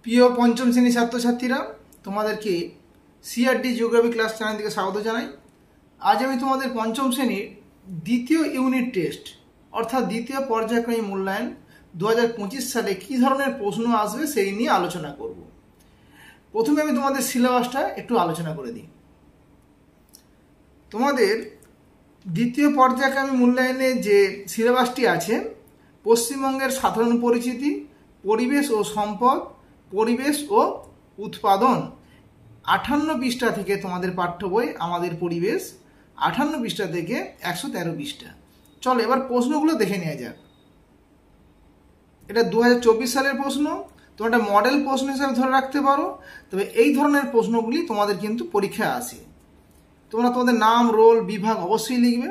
প্রিয় পঞ্চম শ্রেণীর ছাত্রছাত্রীরা, তোমাদেরকে সিআরটি জিওগ্রাফি ক্লাস চ্যানেল থেকে স্বাগত জানাই। আজ আমি তোমাদের পঞ্চম শ্রেণীর দ্বিতীয় ইউনিট টেস্ট অর্থাৎ দ্বিতীয় পর্যায়ক্রমিক মূল্যায়ন 2025 সালে কী ধরনের প্রশ্ন আসবে সেই নিয়ে আলোচনা করব। প্রথমে আমি তোমাদের সিলেবাসটা একটু আলোচনা করে দিই। তোমাদের দ্বিতীয় পর্যায়ক্রমিক মূল্যায়নে যে সিলেবাসটি আছে, পশ্চিমবঙ্গের সাধারণ পরিচিতি, পরিবেশ ও সম্পদ, পরিবেশ ও উৎপাদন 58 পৃষ্ঠা থেকে তোমাদের পাঠ্য বই আমাদের পরিবেশ 58 পৃষ্ঠা থেকে 113 পৃষ্ঠা। চলো এবার প্রশ্নগুলো দেখে নেওয়া যাক। এটা 2024 সালের প্রশ্ন, তোমরা একটা মডেল প্রশ্ন হিসাবে ধরে রাখতে পারো। তবে এই ধরনের প্রশ্নগুলি তোমাদের কিন্তু পরীক্ষায় আসে। তোমরা তোমাদের নাম, রোল, বিভাগ অবশ্যই লিখবে।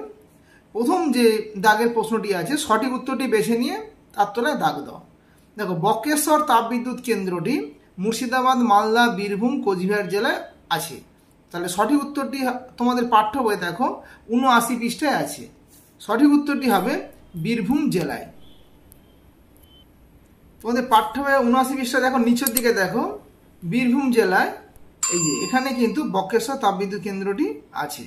প্রথম যে দাগের প্রশ্নটি আছে, সঠিক উত্তরটি বেছে নিয়ে তার তলায় দাগ দাও। দেখো, বক্রেশ্বর তাপবিদ্যুৎ কেন্দ্রটি মুর্শিদাবাদ, মালদা, বীরভূম, কোচবিহার জেলায় আছে। তাহলে সঠিক উত্তরটি তোমাদের পাঠ্য বই দেখো 79 পৃষ্ঠায় আছে। সঠিক উত্তরটি হবে বীরভূম জেলায়। তোমাদের পাঠ্য বই 79 পৃষ্ঠা দেখো, নিচের দিকে দেখো বীরভূম জেলায়, এই যে এখানে কিন্তু বক্রেশ্বর তাপবিদ্যুৎ কেন্দ্রটি আছে।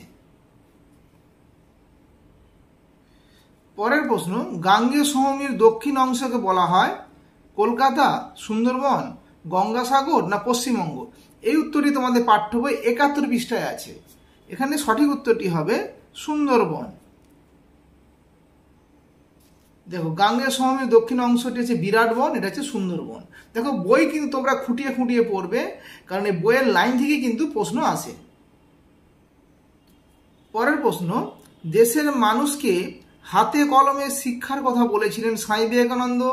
পরের প্রশ্ন, গাঙ্গেয় সমভূমির দক্ষিণ অংশকে বলা হয় কলকাতা, সুন্দরবন, গঙ্গাসাগর না পশ্চিমবঙ্গ? এই উত্তরটি তোমাদের পাঠ্য বই 71 পৃষ্ঠায় আছে। এখানে সঠিক উত্তরটি হবে সুন্দরবন। দেখো, গাঙ্গেয় সমভূমির দক্ষিণ অংশটি হচ্ছে বিরাট বন, এটা হচ্ছে সুন্দরবন। দেখো, বই কিন্তু তোমরা খুঁটিয়ে খুঁটিয়ে পড়বে, কারণ এই বইয়ের লাইন থেকে কিন্তু প্রশ্ন আসে। পরের প্রশ্ন, দেশের মানুষকে হাতে কলমে শিক্ষার কথা বলেছিলেন স্বামী বিবেকানন্দ,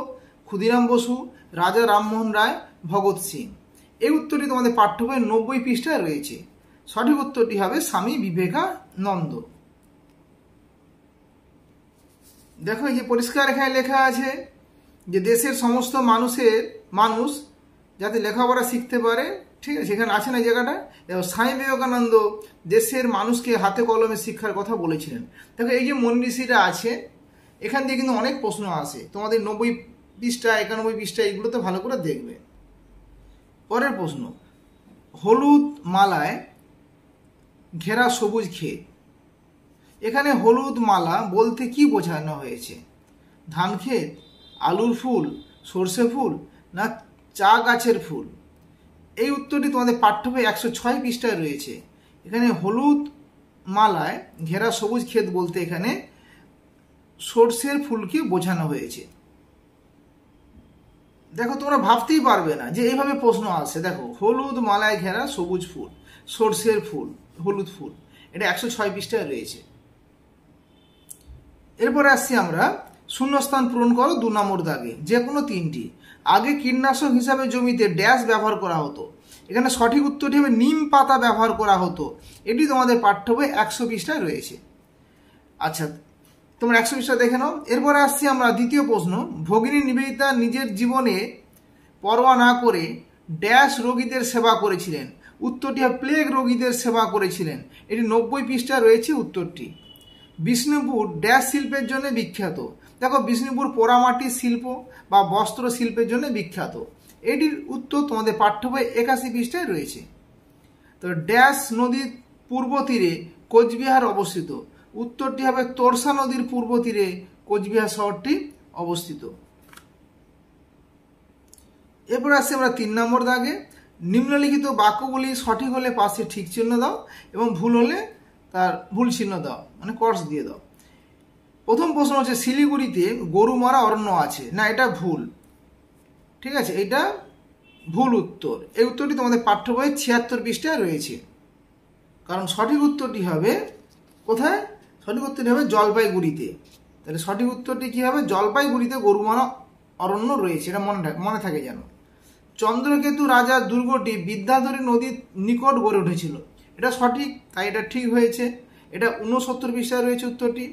ক্ষুদিরাম বসু, রাজা রামমোহন রায়, ভগৎ সিং? এই উত্তরটি তোমাদের পাঠ্য বইয়ের 90 পৃষ্ঠায় রয়েছে। সঠিক উত্তরটি হবে স্বামী বিবেকানন্দ। দেখো, এই যে পরিষ্কার এখানে লেখা আছে যে দেশের সমস্ত মানুষ যাতে লেখাপড়া শিখতে পারে, ঠিক আছে, এখানে আছে না জায়গাটা। দেখো, স্বামী বিবেকানন্দ দেশের মানুষকে হাতে কলমে শিক্ষার কথা বলেছিলেন। দেখো, এই যে মনীষীরা আছে, এখান থেকে কিন্তু অনেক প্রশ্ন আসে। তোমাদের 90 পৃষ্ঠা, 91 পৃষ্ঠা এগুলো তো ভালো করে দেখবে। পরের প্রশ্ন, হলুদ মালায় ঘেরা সবুজ ক্ষেত। এখানে হলুদ মালা বলতে কি বোঝানো হয়েছে? ধান ক্ষেত, আলুর ফুল, সর্ষে ফুল না চা গাছের ফুল? এই উত্তরটি তোমাদের পাঠ্য বই 106 পৃষ্ঠায় রয়েছে। এখানে হলুদ মালায় ঘেরা সবুজ ক্ষেত বলতে এখানে সর্ষের ফুলকে বোঝানো হয়েছে। দেখো, তোমরা ভাবতেই পারবে না যে এইভাবে প্রশ্ন আসে। দেখো, হলুদ মালায় ঘেরা সবুজ ফুল, সর্ষের ফুল, হলুদ ফুল, এটা 106 পৃষ্ঠায় রয়েছে। এরপরে আসছি আমরা, শূন্যস্থান পূরণ করো 2 নম্বর দাগে, যে কোনো 3টি। আগে কীটনাশক হিসাবে জমিতে ড্যাশ ব্যবহার করা হতো। এখানে সঠিক উত্তরটি হবে নিম পাতা ব্যবহার করা হতো। এটি তোমাদের পাঠ্য বই 100 পৃষ্ঠায় রয়েছে। আচ্ছা, তোমরা 100 পৃষ্ঠা দেখে নাও। এরপরে আসছি আমরা দ্বিতীয় প্রশ্ন, ভগিনী নিবেদিতা নিজের জীবনে পরোয়া না করে ড্যাশ রোগীদের সেবা করেছিলেন? উত্তরটি হবে প্লেগ রোগীদের সেবা করেছিলেন। এটি 90 পৃষ্ঠায় রয়েছে উত্তরটি। বিষ্ণুপুর ড্যাশ শিল্পের জন্য বিখ্যাত? দেখো, বিষ্ণুপুর পোড়ামাটির শিল্প বা বস্ত্র শিল্পের জন্য বিখ্যাত। এটির উত্তর তোমাদের পাঠ্য বই 81 পৃষ্ঠায় রয়েছে। তো ড্যাশ নদীর পূর্ব তীরে কোচবিহার অবস্থিত? উত্তরটি হবে তোরসা নদীর পূর্ব তীরে কোচবিহার শহরটি অবস্থিত। এরপর আসছি আমরা 3 নম্বর দাগে, নিম্নলিখিত বাক্যগুলি সঠিক হলে পাশে ঠিক চিহ্ন দাও এবং ভুল হলে তার ভুল চিহ্ন দাও, মানে ক্রস দিয়ে দাও। প্রথম প্রশ্ন হচ্ছে, শিলিগুড়িতে গরুমারা অরণ্য আছে না? এটা ভুল, ঠিক আছে, এটা ভুল উত্তর। এই উত্তরটি তোমাদের পাঠ্য বই 76 পৃষ্ঠায় রয়েছে। কারণ সঠিক উত্তরটি হবে কোথায়? সঠিক উত্তরটি হবে জলপাইগুড়িতে। তাহলে সঠিক উত্তরটি কি হবে? জলপাইগুড়িতে গরুমারা অরণ্য রয়েছে, এটা মনে থাকে যেন। চন্দ্রকেতু রাজার দুর্গটি বিদ্যাধরী নদীর নিকট গড়ে উঠেছিল। এটা সঠিক, তাই এটা ঠিক হয়েছে। এটা 69 পৃষ্ঠায় রয়েছে উত্তরটি।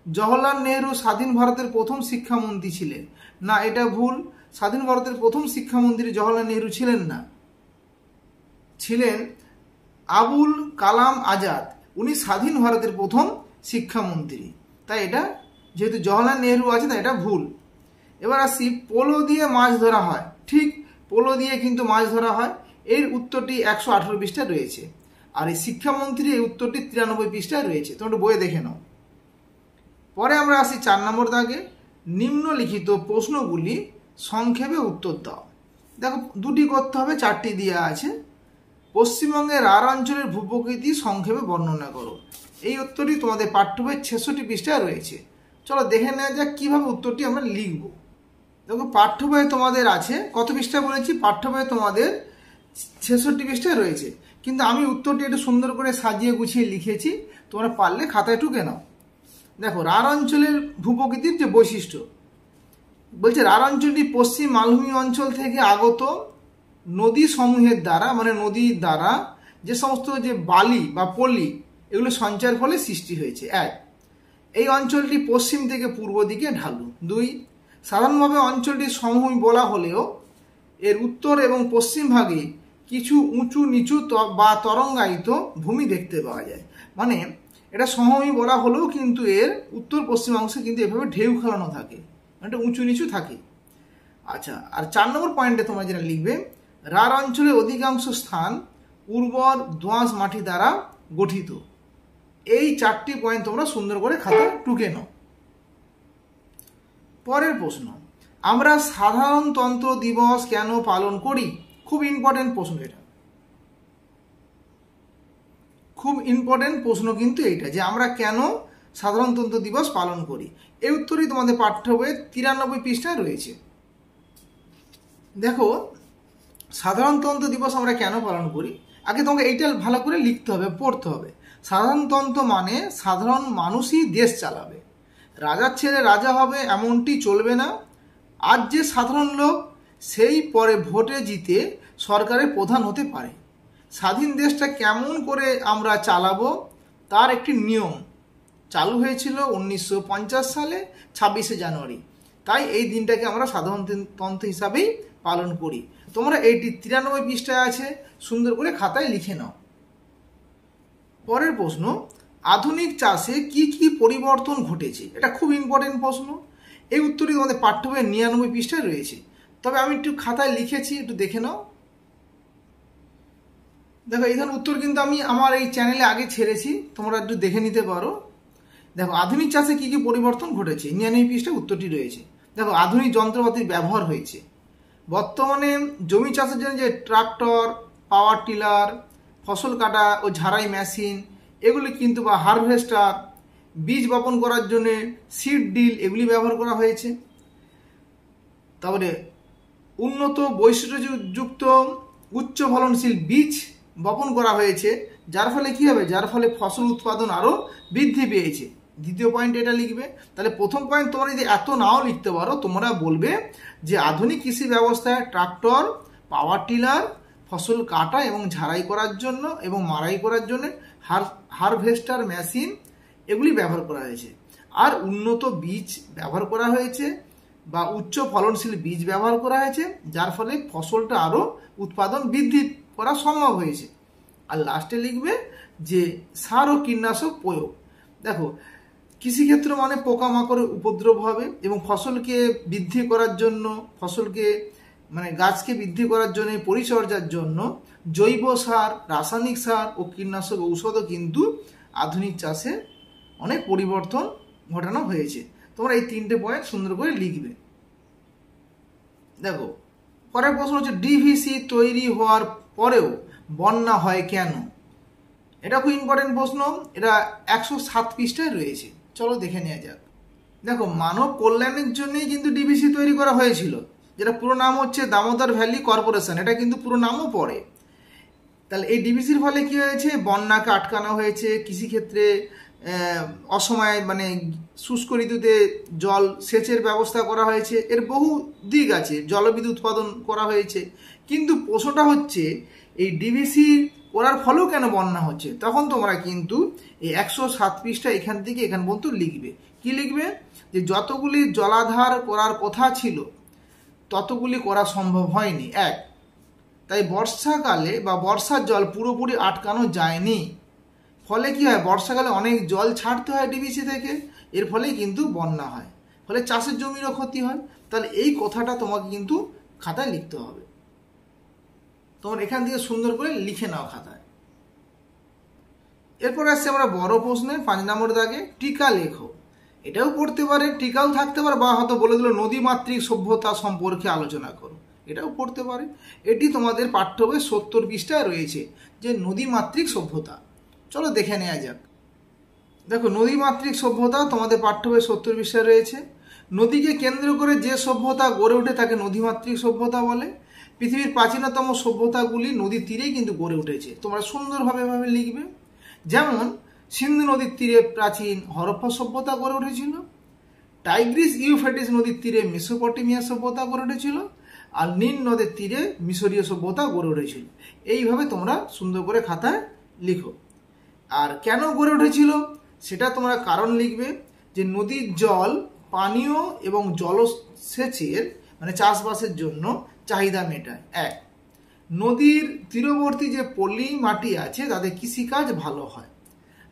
জওহরলাল নেহরু স্বাধীন ভারতের প্রথম শিক্ষামন্ত্রী ছিলেন না? এটা ভুল। স্বাধীন ভারতের প্রথম শিক্ষামন্ত্রী জওহরলাল নেহরু ছিলেন না, ছিলেন আবুল কালাম আজাদ। উনি স্বাধীন ভারতের প্রথম শিক্ষামন্ত্রী, তাই এটা যেহেতু জওহরলাল নেহরু আছে তাই এটা ভুল। এবার আসি, পোলো দিয়ে মাছ ধরা হয়। ঠিক, পোলো দিয়ে কিন্তু মাছ ধরা হয়। এর উত্তরটি 118 পৃষ্ঠায় রয়েছে। আর এই শিক্ষামন্ত্রী এই উত্তরটি 93 পৃষ্ঠায় রয়েছে, তোমরা বইয়ে দেখে নাও। পরে আমরা আসি 4 নম্বর দাগে, নিম্নলিখিত প্রশ্নগুলি সংক্ষেপে উত্তর দাও। দেখো দুটি করতে হবে, 4টি দেওয়া আছে। পশ্চিমবঙ্গের রাঢ় অঞ্চলের ভূপ্রকৃতি সংক্ষেপে বর্ণনা করো। এই উত্তরটি তোমাদের পাঠ্য বইয়ের 66 পৃষ্ঠায় রয়েছে। চলো দেখে নেওয়া যাক কীভাবে উত্তরটি আমরা লিখব। দেখো পাঠ্য বইয়ে তোমাদের আছে, কত পৃষ্ঠায় বলেছি, পাঠ্য বইয়ে তোমাদের 66 পৃষ্ঠায় রয়েছে, কিন্তু আমি উত্তরটি একটু সুন্দর করে সাজিয়ে গুছিয়ে লিখেছি, তোমরা পারলে খাতায় টুকে নাও। দেখো রাঢ় অঞ্চলের ভূপ্রকৃতির যে বৈশিষ্ট্য বলছে, রাঢ় অঞ্চলটি পশ্চিম মালভূমি অঞ্চল থেকে আগত নদী সমূহের দ্বারা, মানে নদীর দ্বারা যে সমস্ত যে বালি বা পলি এগুলো সঞ্চয়ের ফলে সৃষ্টি হয়েছে। 1, এই অঞ্চলটি পশ্চিম থেকে পূর্ব দিকে ঢালু। 2, সাধারণভাবে অঞ্চলটি সমভূমি বলা হলেও এর উত্তর এবং পশ্চিম ভাগে কিছু উঁচু নিচু বা তরঙ্গায়িত ভূমি দেখতে পাওয়া যায়। মানে এটা সমভূমি বলা হলেও কিন্তু এর উত্তর পশ্চিম অংশে কিন্তু এভাবে ঢেউ খেলানো থাকে, এটা উঁচু নিচু থাকে। আচ্ছা, আর 4 নম্বর পয়েন্টে তোমরা যেটা লিখবে, রাঢ় অঞ্চলের অধিকাংশ স্থান উর্বর দোআঁশ মাটি দ্বারা গঠিত। এই 4টি পয়েন্ট তোমরা সুন্দর করে খাতা টুকে নাও। পরের প্রশ্ন, আমরা সাধারণতন্ত্র দিবস কেন পালন করি? খুব ইম্পর্টেন্ট প্রশ্ন, এটা খুব ইম্পর্টেন্ট প্রশ্ন কিন্তু এইটা, যে আমরা কেন সাধারণতন্ত্র দিবস পালন করি। এই উত্তরই তোমাদের পাঠ্য বইয়ে 93 পৃষ্ঠায় রয়েছে। দেখো সাধারণতন্ত্র দিবস আমরা কেন পালন করি, আগে তোমাকে এইটা ভালো করে লিখতে হবে, পড়তে হবে। সাধারণতন্ত্র মানে সাধারণ মানুষই দেশ চালাবে, রাজার ছেলে রাজা হবে এমনটি চলবে না। আজ যে সাধারণ লোক সেই পরে ভোটে জিতে সরকারের প্রধান হতে পারে। স্বাধীন দেশটা কেমন করে আমরা চালাবো তার একটি নিয়ম চালু হয়েছিল 1950 সালে 26শে জানুয়ারি। তাই এই দিনটাকে আমরা সাধারণতন্ত্র হিসাবেই পালন করি। তোমরা এইটি 93 পৃষ্ঠায় আছে, সুন্দর করে খাতায় লিখে নাও। পরের প্রশ্ন, আধুনিক চাষে কি কি পরিবর্তন ঘটেছে? এটা খুব ইম্পর্টেন্ট প্রশ্ন। এই উত্তরটি তোমাদের পাঠ্য বইয়ের 99 পৃষ্ঠায় রয়েছে, তবে আমি একটু খাতায় লিখেছি, একটু দেখে নাও। দেখো এই ধরনের উত্তর কিন্তু আমি আমার এই চ্যানেলে আগে ছেড়েছি, তোমরা একটু দেখে নিতে পারো। দেখো আধুনিক চাষে কি কি পরিবর্তন ঘটেছে, 99 পৃষ্ঠায় উত্তরটি রয়েছে। দেখো আধুনিক যন্ত্রপাতির ব্যবহার হয়েছে। বর্তমানে জমি চাষের জন্য যে ট্রাক্টর, পাওয়ার টিলার, ফসল কাটা ও ঝাড়াই মেশিন এগুলি কিন্তু, বা হারভেস্টার, বীজ বপন করার জন্য সিড ডিল এগুলি ব্যবহার করা হয়েছে। তারপরে উন্নত বৈশিষ্ট্যযুক্ত উচ্চ ফলনশীল বীজ বপন করা হয়েছে, যার ফলে কি হবে, যার ফলে ফসল উৎপাদন আরও বৃদ্ধি পেয়েছে। দ্বিতীয় পয়েন্ট এটা লিখবে। তাহলে প্রথম পয়েন্ট তোমরা যদি এত নাও লিখতে পারো, তোমরা বলবে যে আধুনিক কৃষি ব্যবস্থায় ট্রাক্টর, পাওয়ার টিলার, ফসল কাটা এবং ঝাড়াই করার জন্য এবং মাড়াই করার জন্য হারভেস্টার মেশিন এগুলি ব্যবহার করা হয়েছে। আর উন্নত বীজ ব্যবহার করা হয়েছে বা উচ্চ ফলনশীল বীজ ব্যবহার করা হয়েছে, যার ফলে ফসলটা আরও উৎপাদন বৃদ্ধি করা সম্ভব হয়েছে। আর লাস্টে লিখবে যে সার ও কীটনাশক প্রয়োগ। দেখো কৃষিক্ষেত্র মানে পোকামাকড়ের উপদ্রব হবে এবং ফসলকে বৃদ্ধি করার জন্য, ফসলকে মানে গাছকে বৃদ্ধি করার জন্য, পরিচর্যার জন্য জৈব সার, রাসায়নিক সার ও কীটনাশক ঔষধও কিন্তু আধুনিক চাষে অনেক পরিবর্তন ঘটানো হয়েছে। তোমরা এই 3টে পয়েন্ট সুন্দর করে লিখবে। দেখো পরের প্রশ্ন হচ্ছে, ডিভিসি তৈরি হওয়ার পরেও বন্যা হয় কেন? এটা খুব ইম্পর্টেন্ট প্রশ্ন, এটা 107 পৃষ্ঠায় রয়েছে। চলো দেখে নেওয়া যাক। দেখো মানব কল্যাণের জন্যই কিন্তু ডিভিসি তৈরি করা হয়েছিল, যেটা পুরো নাম হচ্ছে দামোদর ভ্যালি কর্পোরেশন, এটা কিন্তু পুরো নামও পড়ে। তাহলে এই ডিভিসির ফলে কি হয়েছে, বন্যাকে আটকানো হয়েছে, কৃষিক্ষেত্রে অসময়ে মানে শুষ্ক ঋতুতে জল সেচের ব্যবস্থা করা হয়েছে, এর বহু দিক আছে, জলবিদ্যুৎ উৎপাদন করা হয়েছে। কিন্তু প্রশ্নটা হচ্ছে এই ডিভিসি করার ফলেও কেন বন্যা হচ্ছে? তখন তোমরা কিন্তু এই 107 পৃষ্ঠা এখান থেকে এখান পর্যন্ত লিখবে। কি লিখবে, যে যতগুলি জলাধার করার কথা ছিল ততগুলি করা সম্ভব হয়নি। 1, তাই বর্ষাকালে বা বর্ষার জল পুরোপুরি আটকানো যায়নি, ফলে কি হয়, বর্ষাকালে অনেক জল ছাড়তে হয় ডিভিসি থেকে, এর ফলেই কিন্তু বন্যা হয়, ফলে চাষের জমিরও ক্ষতি হয়। তাহলে এই কথাটা তোমাকে কিন্তু খাতায় লিখতে হবে। তোমরা এখান থেকে সুন্দর করে লিখে নাও খাতায়। এরপর আসছে আমরা বড় প্রশ্নে 5 নম্বর দাগে টিকা লেখো। এটাও পড়তে পারে, টিকাও থাকতে পারে, বা হয়তো বলে দিল নদীমাতৃক সভ্যতা সম্পর্কে আলোচনা করো, এটাও পড়তে পারে। এটি তোমাদের পাঠ্য বই 70 পৃষ্ঠায় রয়েছে যে নদীমাতৃক সভ্যতা। চলো দেখে নেওয়া যাক। দেখো, নদীমাতৃক সভ্যতা তোমাদের পাঠ্য বই 70 পৃষ্ঠায় রয়েছে। নদীকে কেন্দ্র করে যে সভ্যতা গড়ে ওঠে তাকে নদীমাতৃক সভ্যতা বলে। পৃথিবীর প্রাচীনতম সভ্যতাগুলি নদীর তীরেই কিন্তু গড়ে উঠেছে। তোমরা সুন্দরভাবে লিখবে। যেমন সিন্ধু নদীর তীরে প্রাচীন হরপ্পা সভ্যতা গড়ে উঠেছিল, টাইগ্রিস ইউফ্রেটিস নদীর তীরে মেসোপটেমিয়া সভ্যতা গড়ে উঠেছিল, আর নীল নদের তীরে মিশরীয় সভ্যতা গড়ে উঠেছিল। এইভাবে তোমরা সুন্দর করে খাতায় লিখো। আর কেন গড়ে উঠেছিল সেটা তোমরা কারণ লিখবে, যে নদীর জল পানীয় এবং জলসেচের মানে চাষবাসের জন্য চাহিদা মেটায়। 1, নদীর তীরবর্তী যে পলি মাটি আছে তাদের কৃষিকাজ ভালো হয়।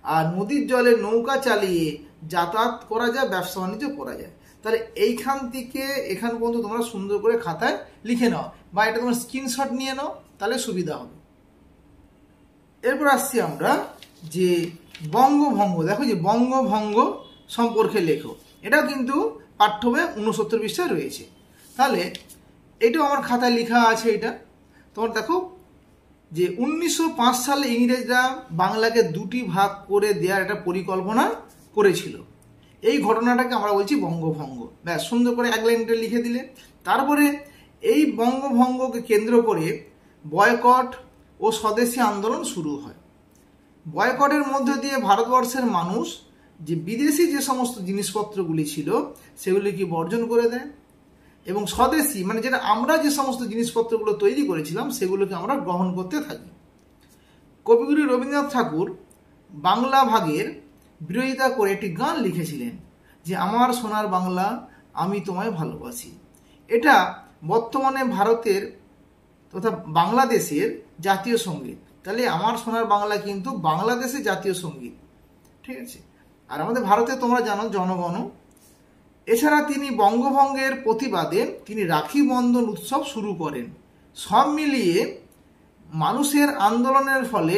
আর নদীর জলে নৌকা চালিয়ে যাতায়াত করা যায়, ব্যবসা বাণিজ্য করা যায়। তাহলে এইখান থেকে এখান পর্যন্ত তোমরা সুন্দর করে খাতায় লিখে নাও, বা এটা তোমরা স্ক্রিনশট নিয়ে নাও, তাহলে সুবিধা হবে। এরপর আসছি আমরা যে বঙ্গভঙ্গ। দেখো, যে বঙ্গভঙ্গ সম্পর্কে লেখো। এটাও কিন্তু পাঠ্য বইয়ে 69 পৃষ্ঠায় রয়েছে। তাহলে এটাও আমার খাতায় লেখা আছে। এটা তোমার দেখো, যে 1905 সালে ইংরেজরা বাংলাকে 2টি ভাগ করে দেওয়ার একটা পরিকল্পনা করেছিল। এই ঘটনাটাকে আমরা বলছি বঙ্গভঙ্গ। ব্যাস, সুন্দর করে 1 লাইনটা লিখে দিলে। তারপরে এই বঙ্গভঙ্গকে কেন্দ্র করে বয়কট ও স্বদেশী আন্দোলন শুরু হয়। বয়কটের মধ্য দিয়ে ভারতবর্ষের মানুষ যে বিদেশি যে সমস্ত জিনিসপত্রগুলি ছিল সেগুলিকে বর্জন করে দেয়, এবং স্বদেশী মানে যেটা আমরা যে সমস্ত জিনিসপত্রগুলো তৈরি করেছিলাম সেগুলোকে আমরা গ্রহণ করতে থাকি। কবিগুরু রবীন্দ্রনাথ ঠাকুর বাংলা ভাগের বিরোধিতা করে একটি গান লিখেছিলেন, যে আমার সোনার বাংলা আমি তোমায় ভালোবাসি। এটা বর্তমানে ভারতের তথা বাংলাদেশের জাতীয় সঙ্গীত। তাহলে আমার সোনার বাংলা কিন্তু বাংলাদেশের জাতীয় সঙ্গীত, ঠিক আছে। আর আমাদের ভারতে তোমরা জানো জনগণ। এছাড়া তিনি বঙ্গভঙ্গের প্রতিবাদে তিনি রাখি বন্ধন উৎসব শুরু করেন। সব মিলিয়ে মানুষের আন্দোলনের ফলে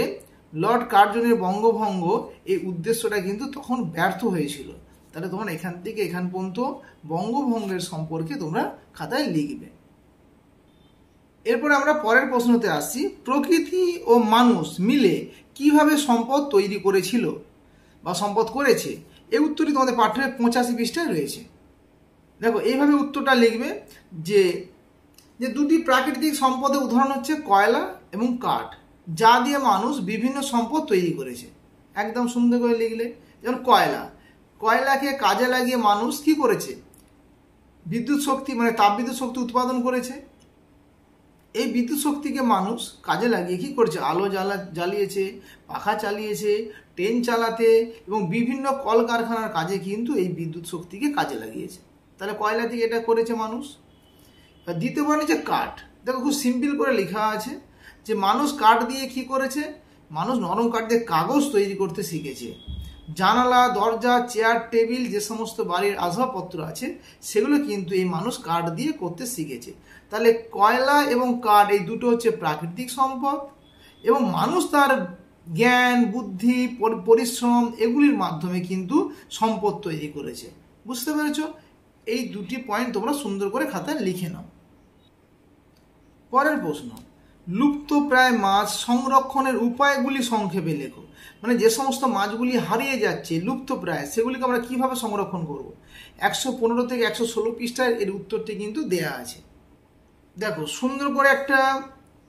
লর্ড কার্জনের বঙ্গভঙ্গ এই উদ্দেশ্যটা কিন্তু তখন ব্যর্থ হয়েছিল। তাহলে তোমরা এখান থেকে এখান পর্যন্ত বঙ্গভঙ্গের সম্পর্কে তোমরা খাতায় লিখবে। এরপরে আমরা পরের প্রশ্নতে আসছি, প্রকৃতি ও মানুষ মিলে কিভাবে সম্পদ তৈরি করেছিল বা সম্পদ করেছে। এই উত্তরটি তোমাদের পাঠ্য 85 পৃষ্ঠায় রয়েছে। দেখো, এইভাবে উত্তরটা লিখবে, যে 2টি প্রাকৃতিক সম্পদের উদাহরণ হচ্ছে কয়লা এবং কাঠ, যা দিয়ে মানুষ বিভিন্ন সম্পদ তৈরি করেছে। একদম সুন্দর করে লিখলে। যেমন কয়লাকে কাজে লাগিয়ে মানুষ কি করেছে, বিদ্যুৎ শক্তি মানে তাপবিদ্যুৎ শক্তি উৎপাদন করেছে। এই বিদ্যুৎ শক্তিকে মানুষ কাজে লাগিয়ে কি করেছে, আলো জ্বালিয়েছে, পাখা চালিয়েছে, ট্রেন চালাতে এবং বিভিন্ন কলকারখানার কাজে কিন্তু এই বিদ্যুৎ শক্তিকে কাজে লাগিয়েছে। তাহলে কয়লা থেকে এটা করেছে মানুষ। দ্বিতীয় বর্ণ হচ্ছে কাঠ। দেখো, খুব সিম্পল করে লেখা আছে যে মানুষ কাঠ দিয়ে কি করেছে, মানুষ নরম কাঠ দিয়ে কাগজ তৈরি করতে শিখেছে। জানালা, দরজা, চেয়ার, টেবিল যে সমস্ত বাড়ির আসবাবপত্র আছে সেগুলো কিন্তু এই মানুষ কাঠ দিয়ে করতে শিখেছে। তাহলে কয়লা এবং কাঠ এই দুটো হচ্ছে প্রাকৃতিক সম্পদ, এবং মানুষ তার জ্ঞান, বুদ্ধি, পরিশ্রম এগুলির মাধ্যমে কিন্তু সম্পদ তৈরি করেছে। বুঝতে পেরেছো? এই 2টি পয়েন্ট তোমরা সুন্দর করে খাতায় লিখে নাও। পরের প্রশ্ন, লুপ্তপ্রায় মাছ সংরক্ষণের উপায়গুলি সংক্ষেপে লেখো। মানে যে সমস্ত মাছগুলি হারিয়ে যাচ্ছে, লুপ্তপ্রায়, সেগুলিকে আমরা কিভাবে সংরক্ষণ করব। 115 থেকে 116 পৃষ্ঠায় এর উত্তরটি কিন্তু দেয়া আছে। দেখো, সুন্দর করে একটা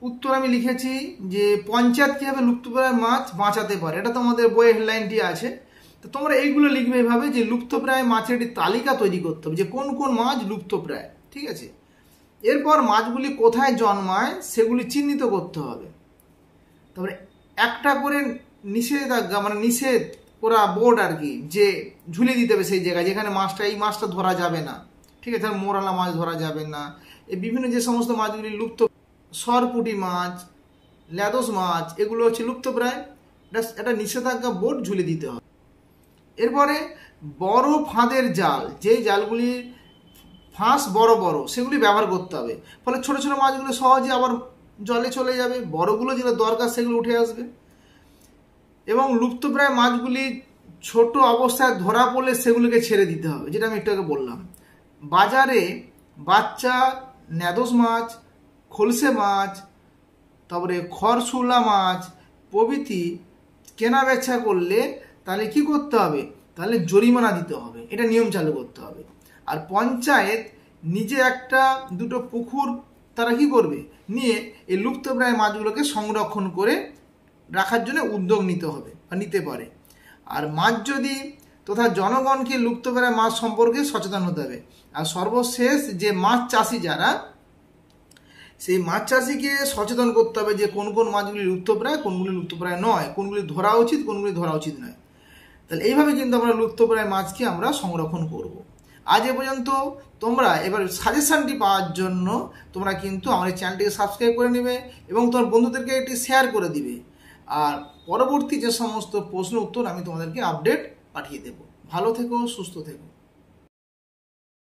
উত্তর আমি লিখেছি, যে পঞ্চায়েত কিভাবে লুপ্তপ্রায় মাছ বাঁচাতে পারে। এটা তো আমাদের বইয়ের হেডলাইনটি আছে। তো তোমরা এইগুলো লিখবে এভাবে, যে লুপ্তপ্রায় মাছের একটি তালিকা তৈরি করতে হবে, যে কোন কোন মাছ লুপ্তপ্রায়, ঠিক আছে। এরপর মাছগুলি কোথায় জন্মায় সেগুলি চিহ্নিত করতে হবে। তারপরে একটা করে নিষেধাজ্ঞা মানে নিষেধ করা বোর্ড আর কি, যে ঝুলিয়ে দিতে হবে সেই জায়গায় যেখানে এই মাছটা ধরা যাবে না, ঠিক আছে। মোরালা মাছ ধরা যাবে না। এই বিভিন্ন যে সমস্ত মাছগুলি লুপ্ত, সরপুঁটি মাছ, ল্যাদোস মাছ, এগুলো হচ্ছে লুপ্তপ্রায়। একটা নিষেধাজ্ঞা বোর্ড ঝুলিয়ে দিতে হবে। এরপরে বড় ফাঁদের জাল, যেই জালগুলি ফাঁস বড় বড় সেগুলি ব্যবহার করতে হবে। ফলে ছোট ছোট মাছগুলো সহজে আবার জলে চলে যাবে, বড়গুলো যেগুলো দরকার সেগুলো উঠে আসবে। এবং লুপ্তপ্রায় মাছগুলি ছোট অবস্থায় ধরা পড়লে সেগুলোকে ছেড়ে দিতে হবে, যেটা আমি একটু আগে বললাম। বাজারে বাচ্চা ন্যাদোস মাছ, খলসে মাছ, তারপরে খরশুলা মাছ প্রভৃতি কেনা বেচা করলে তাহলে কি করতে হবে, তাহলে জরিমানা দিতে হবে, এটা নিয়ম চালু করতে হবে। আর পঞ্চায়েত নিজে একটা দুটো পুকুর তারা কি করবে, নিয়ে এই লুপ্তপ্রায় মাছগুলোকে সংরক্ষণ করে রাখার জন্য উদ্যোগ নিতে হবে বা নিতে পারে। আর মাছ যদি তথা জনগণকে লুপ্তপ্রায় মাছ সম্পর্কে সচেতন হতে হবে। আর সর্বশেষ যে মাছ চাষি যারা, সেই মাছ চাষিকে সচেতন করতে হবে যে কোন কোন মাছগুলি লুপ্তপ্রায়, কোনগুলি লুপ্তপ্রায় নয়, কোনগুলি ধরা উচিত, কোনগুলি ধরা উচিত নয়। তাহলে এইভাবে কিন্তু আমরা লুপ্তপ্রায় মাছকে আমরা সংরক্ষণ করব। আজ এ পর্যন্ত। তোমরা এবার সাজেশনটি পাওয়ার জন্য তোমরা কিন্তু আমাদের চ্যানেলটিকে সাবস্ক্রাইব করে নেবে এবং তোমার বন্ধুদেরকে এটি শেয়ার করে দিবে। আর পরবর্তী যে সমস্ত প্রশ্ন উত্তর আমি তোমাদেরকে আপডেট পাঠিয়ে দেব। ভালো থেকো, সুস্থ থেকো।